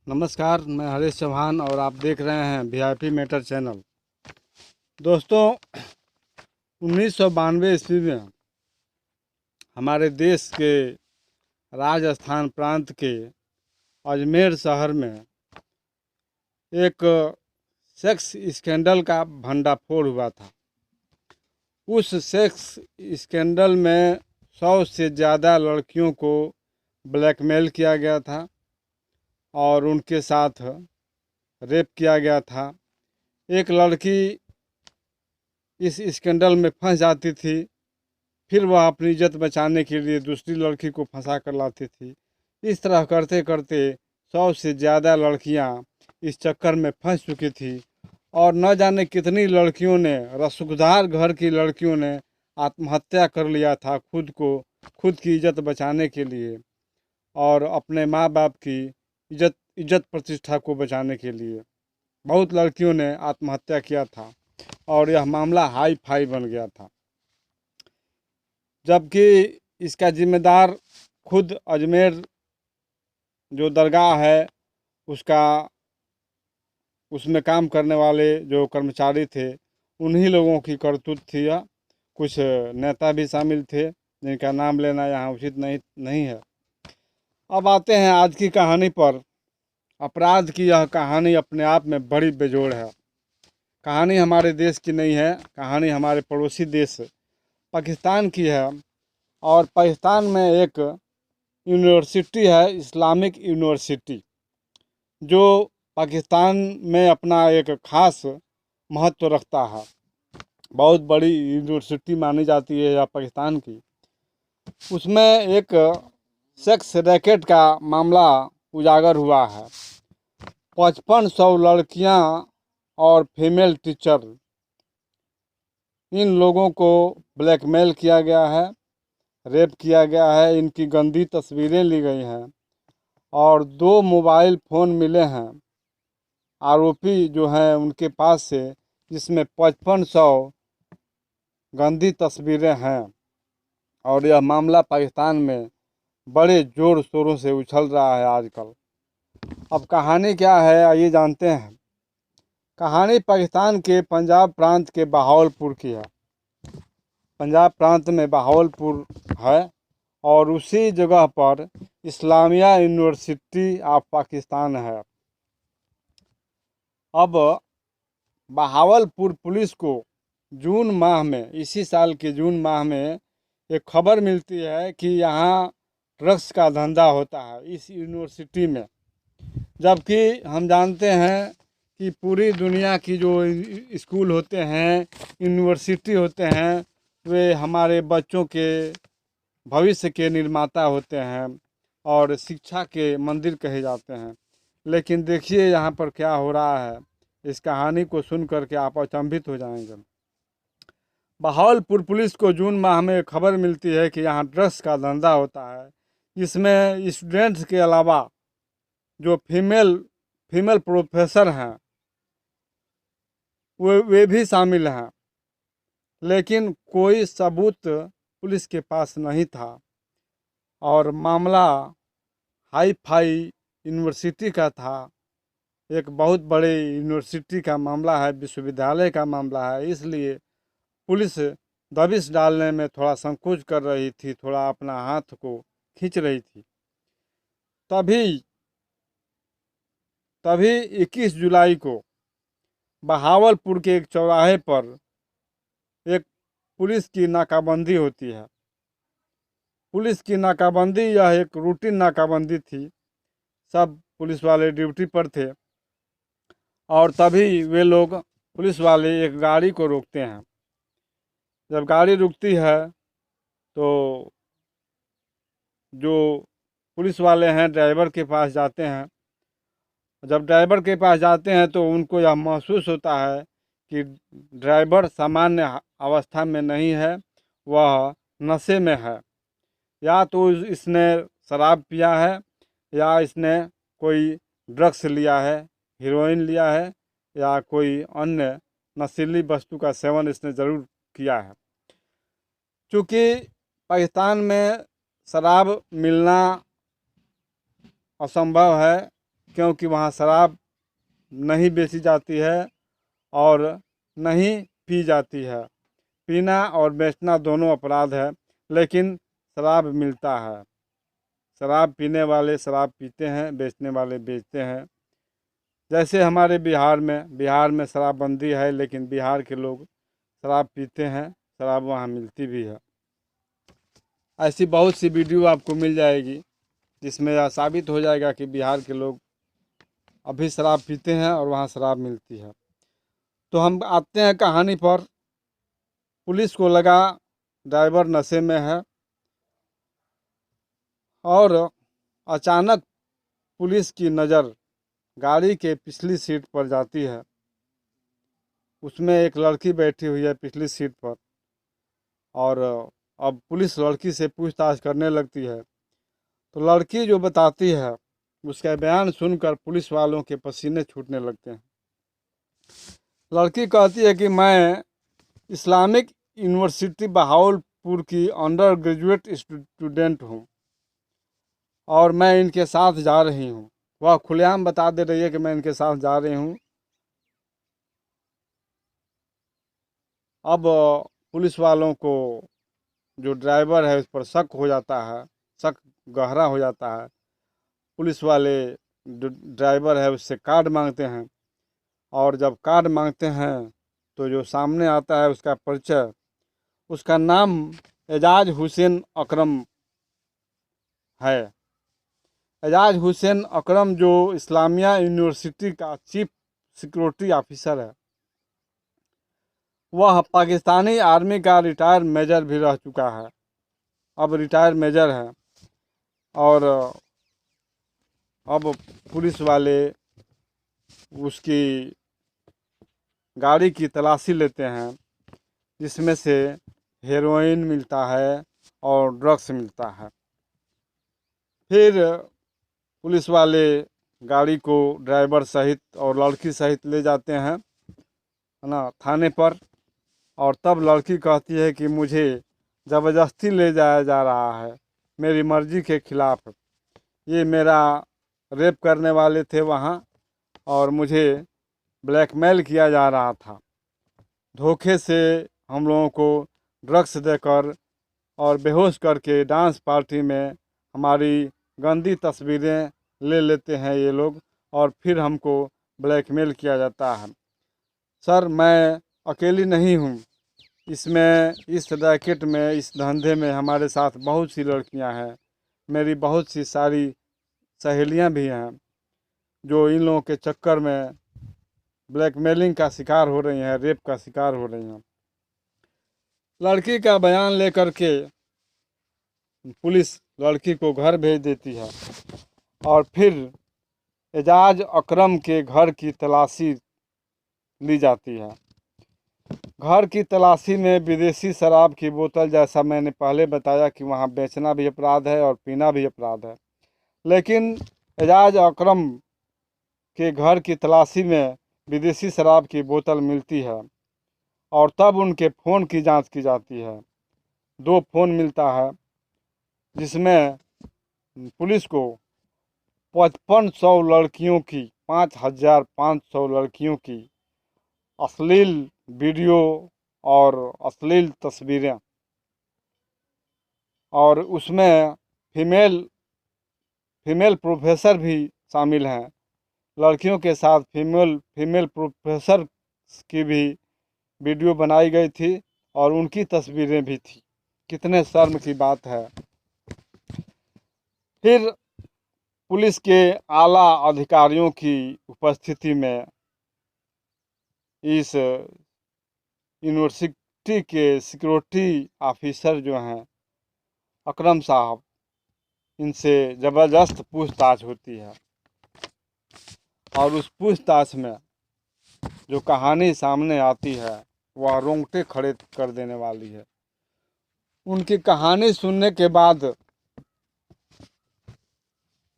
नमस्कार, मैं हरीश चौहान और आप देख रहे हैं वीआईपी मैटर चैनल। दोस्तों, 1992 ईस्वी में हमारे देश के राजस्थान प्रांत के अजमेर शहर में एक सेक्स स्कैंडल का भंडाफोड़ हुआ था। उस सेक्स स्कैंडल में 100 से ज़्यादा लड़कियों को ब्लैकमेल किया गया था और उनके साथ रेप किया गया था। एक लड़की इस स्कैंडल में फंस जाती थी, फिर वह अपनी इज्जत बचाने के लिए दूसरी लड़की को फंसा कर लाती थी। इस तरह करते करते 100 से ज़्यादा लड़कियां इस चक्कर में फंस चुकी थी और न जाने कितनी लड़कियों ने, रसूखदार घर की लड़कियों ने आत्महत्या कर लिया था खुद की इज्जत बचाने के लिए और अपने माँ बाप की इज्जत प्रतिष्ठा को बचाने के लिए। बहुत लड़कियों ने आत्महत्या किया था और यह मामला हाई फाई बन गया था, जबकि इसका जिम्मेदार खुद अजमेर जो दरगाह है उसका उसमें काम करने वाले जो कर्मचारी थे, उन्हीं लोगों की करतूत थी। यह कुछ नेता भी शामिल थे जिनका नाम लेना यहाँ उचित नहीं है। अब आते हैं आज की कहानी पर। अपराध की यह कहानी अपने आप में बड़ी बेजोड़ है। कहानी हमारे देश की नहीं है, कहानी हमारे पड़ोसी देश पाकिस्तान की है। और पाकिस्तान में एक यूनिवर्सिटी है, इस्लामिक यूनिवर्सिटी, जो पाकिस्तान में अपना एक खास महत्व रखता है। बहुत बड़ी यूनिवर्सिटी मानी जाती है यह पाकिस्तान की। उसमें एक सेक्स रैकेट का मामला उजागर हुआ है। 5500 लड़कियां और फीमेल टीचर, इन लोगों को ब्लैकमेल किया गया है, रेप किया गया है, इनकी गंदी तस्वीरें ली गई हैं और 2 मोबाइल फ़ोन मिले हैं आरोपी जो हैं उनके पास से, जिसमें 5500 गंदी तस्वीरें हैं। और यह मामला पाकिस्तान में बड़े ज़ोर शोरों से उछल रहा है आजकल। अब कहानी क्या है, आइए जानते हैं। कहानी पाकिस्तान के पंजाब प्रांत के बहावलपुर की है। पंजाब प्रांत में बहावलपुर है और उसी जगह पर इस्लामिया यूनिवर्सिटी ऑफ पाकिस्तान है। अब बहावलपुर पुलिस को जून माह में, इसी साल के जून माह में एक खबर मिलती है कि यहाँ ड्रग्स का धंधा होता है इस यूनिवर्सिटी में। जबकि हम जानते हैं कि पूरी दुनिया की जो स्कूल होते हैं, यूनिवर्सिटी होते हैं, वे हमारे बच्चों के भविष्य के निर्माता होते हैं और शिक्षा के मंदिर कहे जाते हैं। लेकिन देखिए यहाँ पर क्या हो रहा है। इस कहानी को सुन करके आप अचंभित हो जाएंगे। बहावलपुर पुलिस को जून माह में खबर मिलती है कि यहाँ ड्रग्स का धंधा होता है। इसमें स्टूडेंट्स के अलावा जो फीमेल प्रोफेसर हैं वे भी शामिल हैं, लेकिन कोई सबूत पुलिस के पास नहीं था और मामला हाई फाई यूनिवर्सिटी का था। एक बहुत बड़े यूनिवर्सिटी का मामला है, विश्वविद्यालय का मामला है, इसलिए पुलिस दबिश डालने में थोड़ा संकोच कर रही थी, थोड़ा अपना हाथ को खींच रही थी। तभी तभी 21 जुलाई को बहावलपुर के एक चौराहे पर एक पुलिस की नाकाबंदी होती है। पुलिस की नाकाबंदी यह एक रूटीन नाकाबंदी थी। सब पुलिस वाले ड्यूटी पर थे और तभी वे लोग, पुलिस वाले, एक गाड़ी को रोकते हैं। जब गाड़ी रुकती है तो जो पुलिस वाले हैं ड्राइवर के पास जाते हैं। जब ड्राइवर के पास जाते हैं तो उनको यह महसूस होता है कि ड्राइवर सामान्य अवस्था में नहीं है, वह नशे में है। या तो इसने शराब पिया है या इसने कोई ड्रग्स लिया है, हीरोइन लिया है या कोई अन्य नशीली वस्तु का सेवन इसने ज़रूर किया है। चूँकि पाकिस्तान में शराब मिलना असंभव है, क्योंकि वहाँ शराब नहीं बेची जाती है और नहीं पी जाती है। पीना और बेचना दोनों अपराध है, लेकिन शराब मिलता है। शराब पीने वाले शराब पीते हैं, बेचने वाले बेचते हैं। जैसे हमारे बिहार में शराबबंदी है, लेकिन बिहार के लोग शराब पीते हैं, शराब वहाँ मिलती भी है। ऐसी बहुत सी वीडियो आपको मिल जाएगी जिसमें यह साबित हो जाएगा कि बिहार के लोग अभी शराब पीते हैं और वहाँ शराब मिलती है। तो हम आते हैं कहानी पर। पुलिस को लगा ड्राइवर नशे में है और अचानक पुलिस की नज़र गाड़ी के पिछली सीट पर जाती है। उसमें एक लड़की बैठी हुई है पिछली सीट पर, और अब पुलिस लड़की से पूछताछ करने लगती है। तो लड़की जो बताती है उसका बयान सुनकर पुलिस वालों के पसीने छूटने लगते हैं। लड़की कहती है कि मैं इस्लामिक यूनिवर्सिटी बहावलपुर की अंडर ग्रेजुएट स्टूडेंट हूँ और मैं इनके साथ जा रही हूँ। वह खुलेआम बता दे रही है कि मैं इनके साथ जा रही हूँ। अब पुलिस वालों को जो ड्राइवर है उस पर शक हो जाता है, शक गहरा हो जाता है। पुलिस वाले जो ड्राइवर है उससे कार्ड मांगते हैं, और जब कार्ड मांगते हैं तो जो सामने आता है उसका परिचय, उसका नाम एजाज हुसैन अकरम है। एजाज हुसैन अकरम जो इस्लामिया यूनिवर्सिटी का चीफ सिक्योरिटी ऑफिसर है। वह पाकिस्तानी आर्मी का रिटायर मेजर भी रह चुका है, अब रिटायर मेजर है। और अब पुलिस वाले उसकी गाड़ी की तलाशी लेते हैं, जिसमें से हेरोइन मिलता है और ड्रग्स मिलता है। फिर पुलिस वाले गाड़ी को ड्राइवर सहित और लड़की सहित ले जाते हैं, है ना, थाने पर। और तब लड़की कहती है कि मुझे ज़बरदस्ती ले जाया जा रहा है, मेरी मर्ज़ी के खिलाफ़। ये मेरा रेप करने वाले थे वहाँ, और मुझे ब्लैकमेल किया जा रहा था। धोखे से हम लोगों को ड्रग्स देकर और बेहोश करके डांस पार्टी में हमारी गंदी तस्वीरें ले लेते हैं ये लोग, और फिर हमको ब्लैकमेल किया जाता है। सर, मैं अकेली नहीं हूँ इसमें, इस रैकेट में, इस धंधे में हमारे साथ बहुत सी लड़कियां हैं। मेरी बहुत सी सारी सहेलियां भी हैं जो इन लोगों के चक्कर में ब्लैकमेलिंग का शिकार हो रही हैं, रेप का शिकार हो रही हैं। लड़की का बयान लेकर के पुलिस लड़की को घर भेज देती है, और फिर एजाज अकरम के घर की तलाशी ली जाती है। घर की तलाशी में विदेशी शराब की बोतल, जैसा मैंने पहले बताया कि वहाँ बेचना भी अपराध है और पीना भी अपराध है, लेकिन एजाज अकरम के घर की तलाशी में विदेशी शराब की बोतल मिलती है। और तब उनके फ़ोन की जांच की जाती है। 2 फ़ोन मिलता है, जिसमें पुलिस को 5500 लड़कियों की, 5500 लड़कियों की अश्लील वीडियो और अश्लील तस्वीरें, और उसमें फीमेल प्रोफेसर भी शामिल हैं। लड़कियों के साथ फीमेल प्रोफेसर की भी वीडियो बनाई गई थी और उनकी तस्वीरें भी थी। कितने शर्म की बात है। फिर पुलिस के आला अधिकारियों की उपस्थिति में इस यूनिवर्सिटी के सिक्योरिटी ऑफिसर जो हैं अकरम साहब, इनसे ज़बरदस्त पूछताछ होती है। और उस पूछताछ में जो कहानी सामने आती है वह रोंगटे खड़े कर देने वाली है। उनकी कहानी सुनने के बाद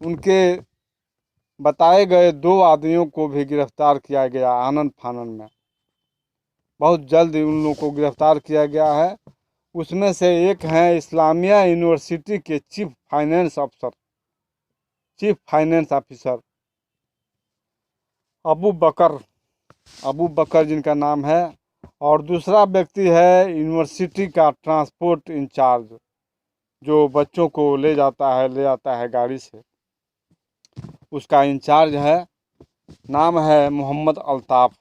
उनके बताए गए 2 आदमियों को भी गिरफ्तार किया गया आनन फानन में। बहुत जल्द उन लोगों को गिरफ्तार किया गया है। उसमें से एक हैं इस्लामिया यूनिवर्सिटी के चीफ फाइनेंस ऑफिसर अबू बकर जिनका नाम है, और दूसरा व्यक्ति है यूनिवर्सिटी का ट्रांसपोर्ट इंचार्ज, जो बच्चों को ले आता है गाड़ी से, उसका इंचार्ज है। नाम है मोहम्मद अल्ताफ़।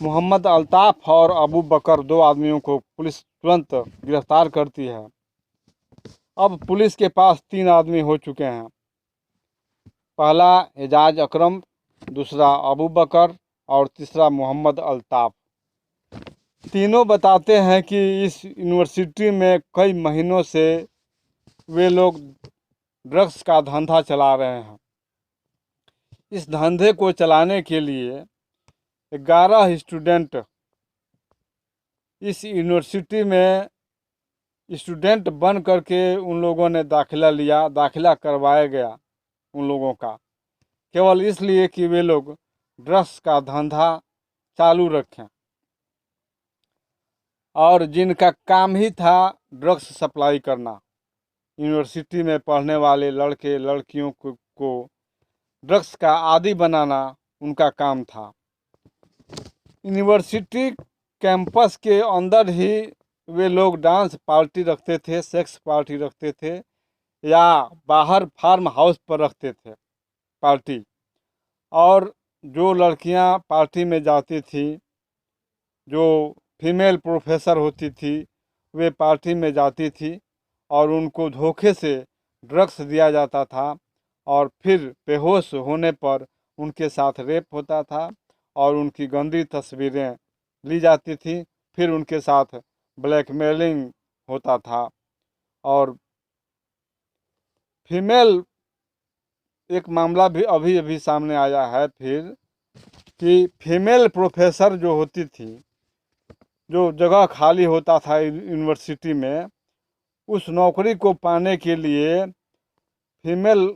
मोहम्मद अल्ताफ़ और अबू बकर, दो आदमियों को पुलिस तुरंत गिरफ्तार करती है। अब पुलिस के पास 3 आदमी हो चुके हैं। पहला एजाज अकरम, दूसरा अबू बकर और तीसरा मोहम्मद अल्ताफ़। तीनों बताते हैं कि इस यूनिवर्सिटी में कई महीनों से वे लोग ड्रग्स का धंधा चला रहे हैं। इस धंधे को चलाने के लिए 11 स्टूडेंट इस यूनिवर्सिटी में स्टूडेंट बन करके उन लोगों ने दाखिला करवाया गया उन लोगों का, केवल इसलिए कि वे लोग ड्रग्स का धंधा चालू रखें, और जिनका काम ही था ड्रग्स सप्लाई करना। यूनिवर्सिटी में पढ़ने वाले लड़के लड़कियों को ड्रग्स का आदी बनाना उनका काम था। यूनिवर्सिटी कैंपस के अंदर ही वे लोग डांस पार्टी रखते थे, सेक्स पार्टी रखते थे, या बाहर फार्म हाउस पर रखते थे पार्टी। और जो लड़कियां पार्टी में जाती थी, जो फीमेल प्रोफेसर होती थी, वे पार्टी में जाती थी और उनको धोखे से ड्रग्स दिया जाता था, और फिर बेहोश होने पर उनके साथ रेप होता था और उनकी गंदी तस्वीरें ली जाती थी। फिर उनके साथ ब्लैकमेलिंग होता था। और फीमेल एक मामला भी अभी अभी सामने आया है फिर, कि फीमेल प्रोफेसर जो होती थी, जो जगह खाली होता था यूनिवर्सिटी में, उस नौकरी को पाने के लिए फीमेल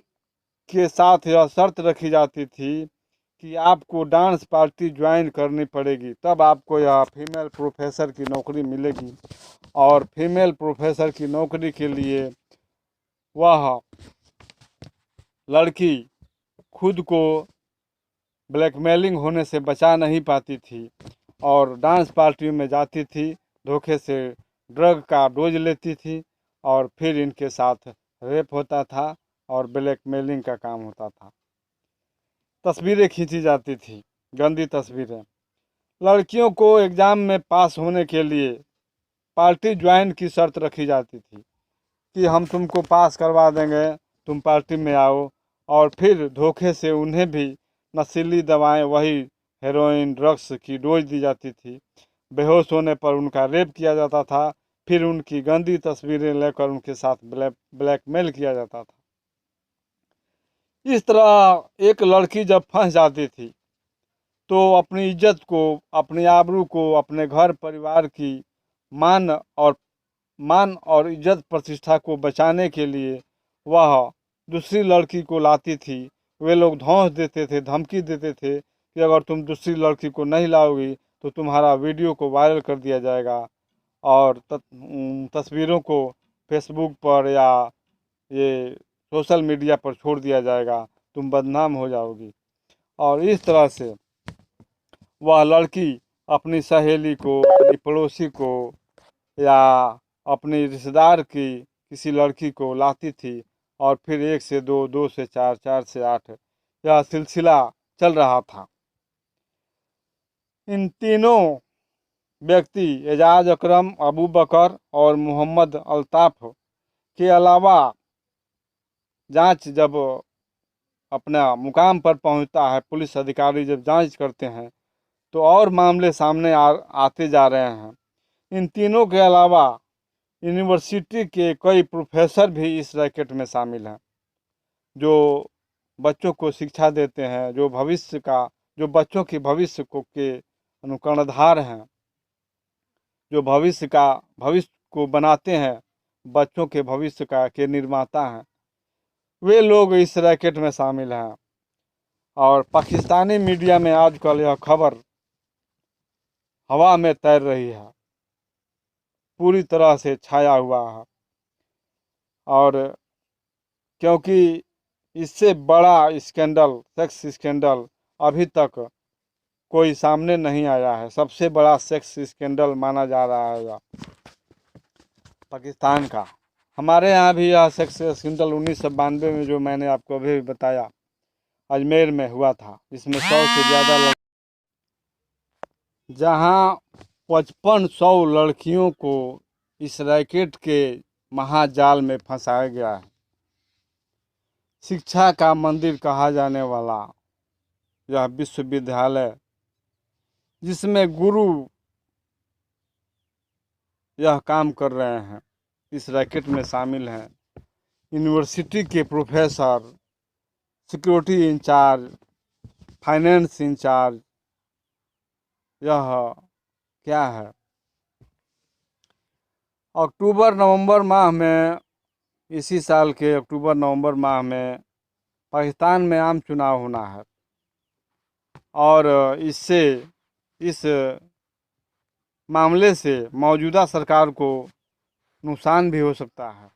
के साथ यह शर्त रखी जाती थी कि आपको डांस पार्टी ज्वाइन करनी पड़ेगी, तब आपको यह फीमेल प्रोफेसर की नौकरी मिलेगी। और फीमेल प्रोफेसर की नौकरी के लिए वह लड़की खुद को ब्लैकमेलिंग होने से बचा नहीं पाती थी और डांस पार्टियों में जाती थी, धोखे से ड्रग का डोज लेती थी, और फिर इनके साथ रेप होता था और ब्लैकमेलिंग का काम होता था। तस्वीरें खींची जाती थी, गंदी तस्वीरें। लड़कियों को एग्ज़ाम में पास होने के लिए पार्टी ज्वाइन की शर्त रखी जाती थी कि हम तुमको पास करवा देंगे, तुम पार्टी में आओ। और फिर धोखे से उन्हें भी नशीली दवाएं, वही हेरोइन ड्रग्स की डोज दी जाती थी। बेहोश होने पर उनका रेप किया जाता था, फिर उनकी गंदी तस्वीरें लेकर उनके साथ ब्लैकमेल किया जाता था। इस तरह एक लड़की जब फंस जाती थी तो अपनी इज्जत को, अपनी आबरू को, अपने घर परिवार की मान और इज्जत प्रतिष्ठा को बचाने के लिए वह दूसरी लड़की को लाती थी। वे लोग धौंस देते थे, धमकी देते थे कि अगर तुम दूसरी लड़की को नहीं लाओगी तो तुम्हारा वीडियो को वायरल कर दिया जाएगा और तस्वीरों को फेसबुक पर या ये सोशल मीडिया पर छोड़ दिया जाएगा, तुम बदनाम हो जाओगी। और इस तरह से वह लड़की अपनी सहेली को, अपनी पड़ोसी को, या अपनी रिश्तेदार की किसी लड़की को लाती थी, और फिर 1 से 2, 2 से 4, 4 से 8 यह सिलसिला चल रहा था। इन तीनों व्यक्ति, एजाज अकरम, अबू बकर और मोहम्मद अल्ताफ़ के अलावा, जांच जब अपना मुकाम पर पहुंचता है, पुलिस अधिकारी जब जांच करते हैं तो और मामले सामने आते जा रहे हैं। इन तीनों के अलावा यूनिवर्सिटी के कई प्रोफेसर भी इस रैकेट में शामिल हैं, जो बच्चों को शिक्षा देते हैं, जो बच्चों के भविष्य के अनुकर्णधार हैं, जो भविष्य को बनाते हैं, बच्चों के भविष्य के निर्माता हैं, वे लोग इस रैकेट में शामिल हैं। और पाकिस्तानी मीडिया में आजकल यह खबर हवा में तैर रही है, पूरी तरह से छाया हुआ है। और क्योंकि इससे बड़ा स्कैंडल, सेक्स स्कैंडल अभी तक कोई सामने नहीं आया है। सबसे बड़ा सेक्स स्कैंडल माना जा रहा है पाकिस्तान का। हमारे यहाँ भी यह सेक्स स्कैंडल 1992 में, जो मैंने आपको अभी भी बताया, अजमेर में हुआ था, जिसमें 100 से ज़्यादा जहाँ 5500 लड़कियों को इस रैकेट के महाजाल में फंसाया गया है। शिक्षा का मंदिर कहा जाने वाला यह विश्वविद्यालय, जिसमें गुरु यह काम कर रहे हैं, इस रैकेट में शामिल हैं। यूनिवर्सिटी के professor, security incharge, finance incharge, यह क्या है। अक्टूबर नवंबर माह में, इसी साल के अक्टूबर नवंबर माह में पाकिस्तान में आम चुनाव होना है, और इससे, इस मामले से मौजूदा सरकार को नुकसान भी हो सकता है।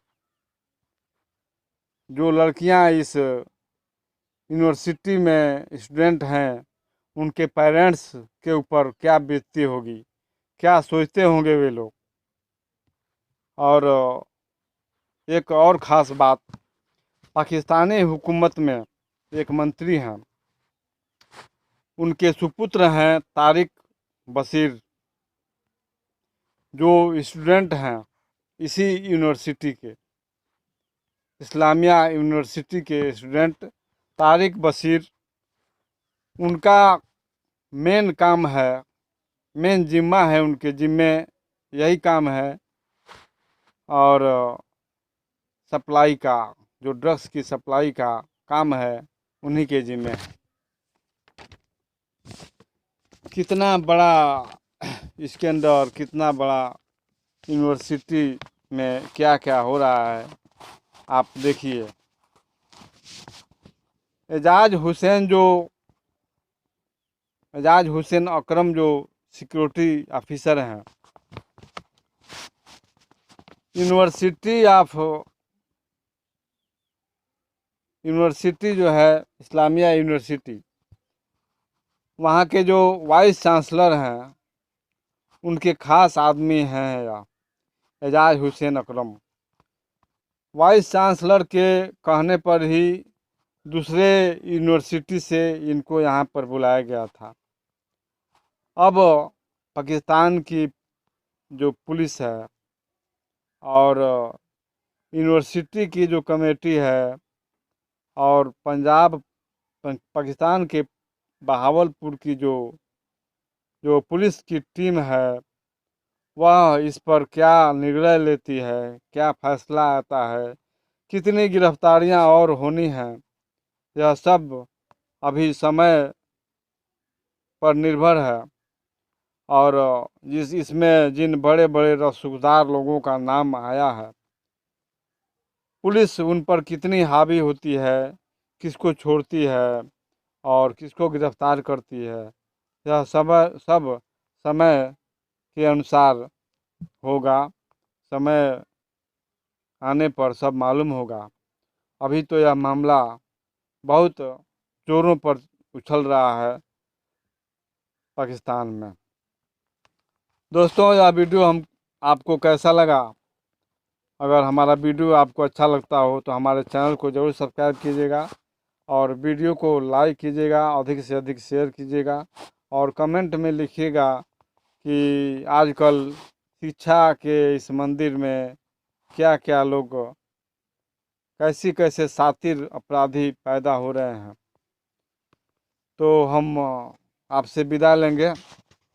जो लड़कियां इस यूनिवर्सिटी में स्टूडेंट हैं, उनके पेरेंट्स के ऊपर क्या बीतती होगी, क्या सोचते होंगे वे लोग। और एक और ख़ास बात, पाकिस्तानी हुकूमत में एक मंत्री हैं, उनके सुपुत्र हैं तारिक बशीर, जो स्टूडेंट हैं इसी यूनिवर्सिटी के, इस्लामिया यूनिवर्सिटी के स्टूडेंट तारिक बशीर। उनका मेन काम है, मेन जिम्मा है, उनके जिम्मे यही काम है, और सप्लाई का, जो ड्रग्स की सप्लाई का काम है, उन्हीं के जिम्मे है। कितना बड़ा स्कैंडल, कितना बड़ा यूनिवर्सिटी में क्या क्या हो रहा है, आप देखिए। एजाज हुसैन अकरम, जो सिक्योरिटी ऑफिसर हैं, यूनिवर्सिटी जो है इस्लामिया यूनिवर्सिटी, वहाँ के जो वाइस चांसलर हैं, उनके खास आदमी हैं या एजाज हुसैन अकरम। वाइस चांसलर के कहने पर ही दूसरे यूनिवर्सिटी से इनको यहाँ पर बुलाया गया था। अब पाकिस्तान की जो पुलिस है और यूनिवर्सिटी की जो कमेटी है, और पाकिस्तान के बहावलपुर की जो पुलिस की टीम है, वह इस पर क्या निर्णय लेती है, क्या फैसला आता है, कितनी गिरफ्तारियां और होनी हैं, यह सब अभी समय पर निर्भर है। और इसमें जिन बड़े बड़े रसूखदार लोगों का नाम आया है, पुलिस उन पर कितनी हावी होती है, किसको छोड़ती है और किसको गिरफ्तार करती है, यह सब समय के अनुसार होगा। समय आने पर सब मालूम होगा। अभी तो यह मामला बहुत जोरों पर उछल रहा है पाकिस्तान में। दोस्तों, यह वीडियो आपको कैसा लगा? अगर हमारा वीडियो आपको अच्छा लगता हो तो हमारे चैनल को ज़रूर सब्सक्राइब कीजिएगा, और वीडियो को लाइक कीजिएगा, अधिक से अधिक शेयर कीजिएगा, और कमेंट में लिखिएगा कि आजकल शिक्षा के इस मंदिर में क्या क्या लोग, कैसे कैसे शातिर अपराधी पैदा हो रहे हैं। तो हम आपसे विदा लेंगे।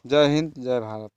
जय हिंद, जय भारत।